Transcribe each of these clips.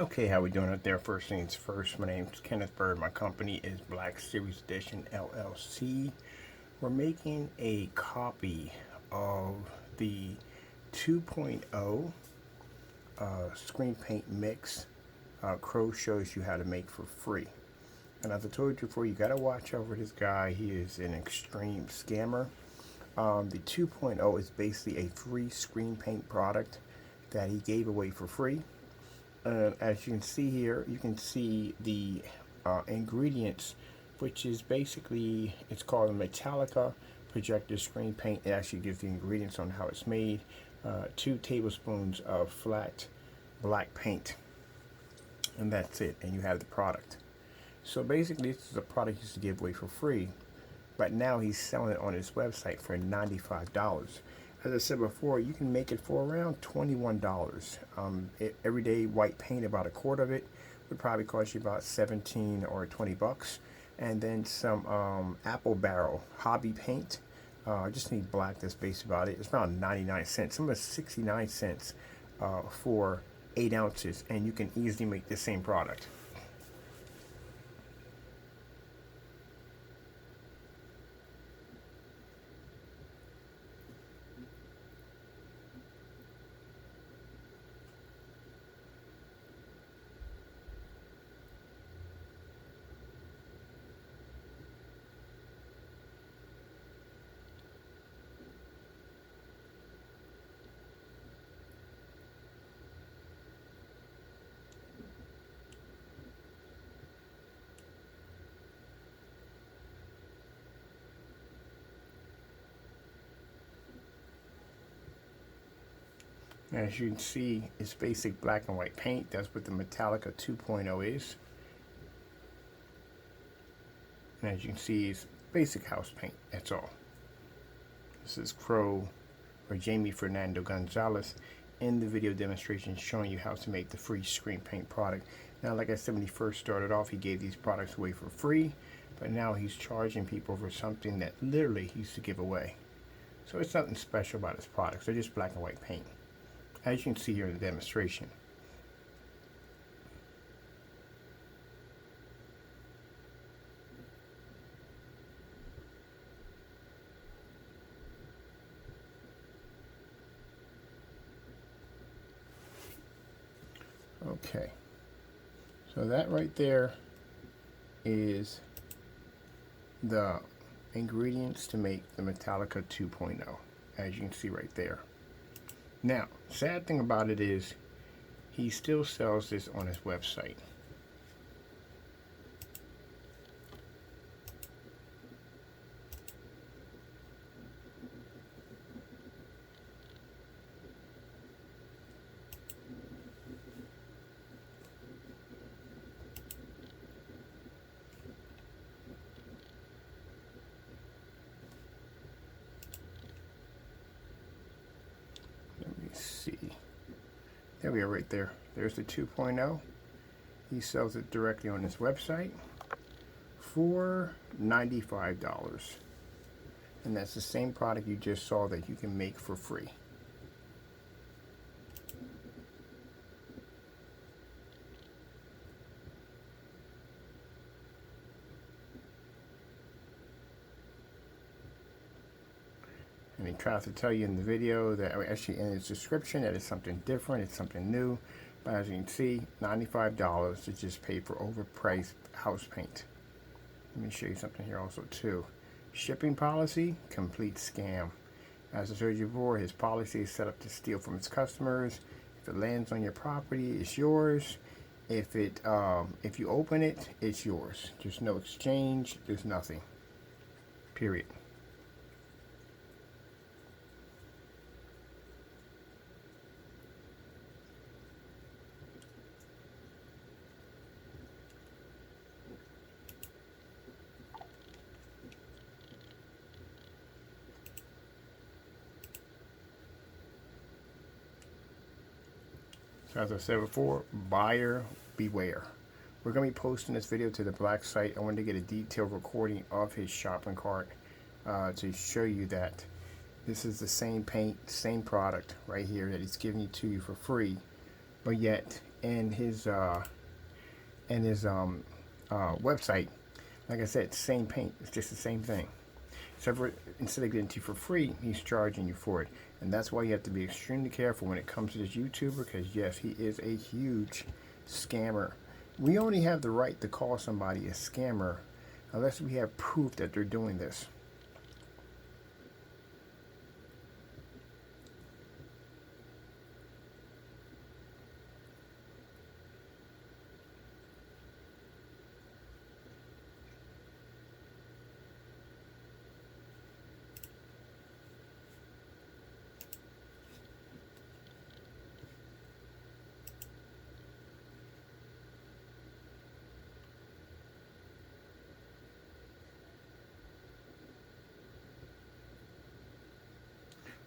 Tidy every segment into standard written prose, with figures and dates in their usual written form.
Okay, how we doing out there? First things first, my name is Kenneth Bird. My company is Black Series Edition LLC. We're making a copy of the 2.0 screen paint mix. Crow shows you how to make for free. And as I told you before, you got to watch out for this guy. He is an extreme scammer. The 2.0 is basically a free screen paint product that he gave away for free. As you can see here, you can see the ingredients, which is basically, it's called a Metallica projector screen paint. It actually gives the ingredients on how it's made. 2 tablespoons of flat black paint, and that's it, and you have the product. So basically, this is a product he used to give away for free, but now he's selling it on his website for $95. As I said before, you can make it for around $21. Everyday white paint, about a quart of it, would probably cost you about 17 or 20 bucks. And then some apple barrel hobby paint. I just need black, that's basically about it. It's around 99 cents. Some of it's 69 cents for 8 ounces, and you can easily make the same product. As you can see, it's basic black and white paint. That's what the Metallica 2.0 is. And as you can see, it's basic house paint. That's all. This is Crow, or Jamie Fernando Gonzalez, in the video demonstration showing you how to make the free screen paint product. Now, like I said, when he first started off, he gave these products away for free, but now he's charging people for something that literally he used to give away. So it's nothing special about his products. They're just black and white paint, as you can see here in the demonstration. Okay, so that right there is the ingredients to make the Metallica 2.0, as you can see right there. Now, sad thing about it is he still sells this on his website. See, there we are right there. There's the 2.0. He sells it directly on his website for $95. And that's the same product you just saw that you can make for free. And he tries to tell you in the video that, actually in his description, that it's something different, it's something new. But as you can see, $95 to just pay for overpriced house paint. Let me show you something here also too. Shipping policy, complete scam. As I showed you before, his policy is set up to steal from his customers. If it lands on your property, it's yours. If you open it, it's yours. There's no exchange, there's nothing. Period. So as I said before, buyer beware. We're going to be posting this video to the Black site. I wanted to get a detailed recording of his shopping cart to show you that this is the same paint, same product right here that he's giving to you for free, but yet and his website. Like I said, same paint. It's just the same thing. So instead of getting it to you for free, he's charging you for it. And that's why you have to be extremely careful when it comes to this YouTuber, because yes, he is a huge scammer. We only have the right to call somebody a scammer unless we have proof that they're doing this.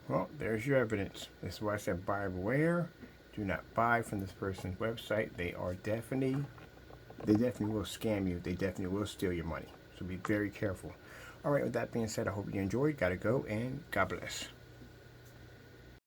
Well, there's your evidence. This is why I said buyer beware. Do not buy from this person's website. They definitely will scam you. They definitely will steal your money. So be very careful. All right, with that being said, I hope you enjoyed. Gotta go, and God bless.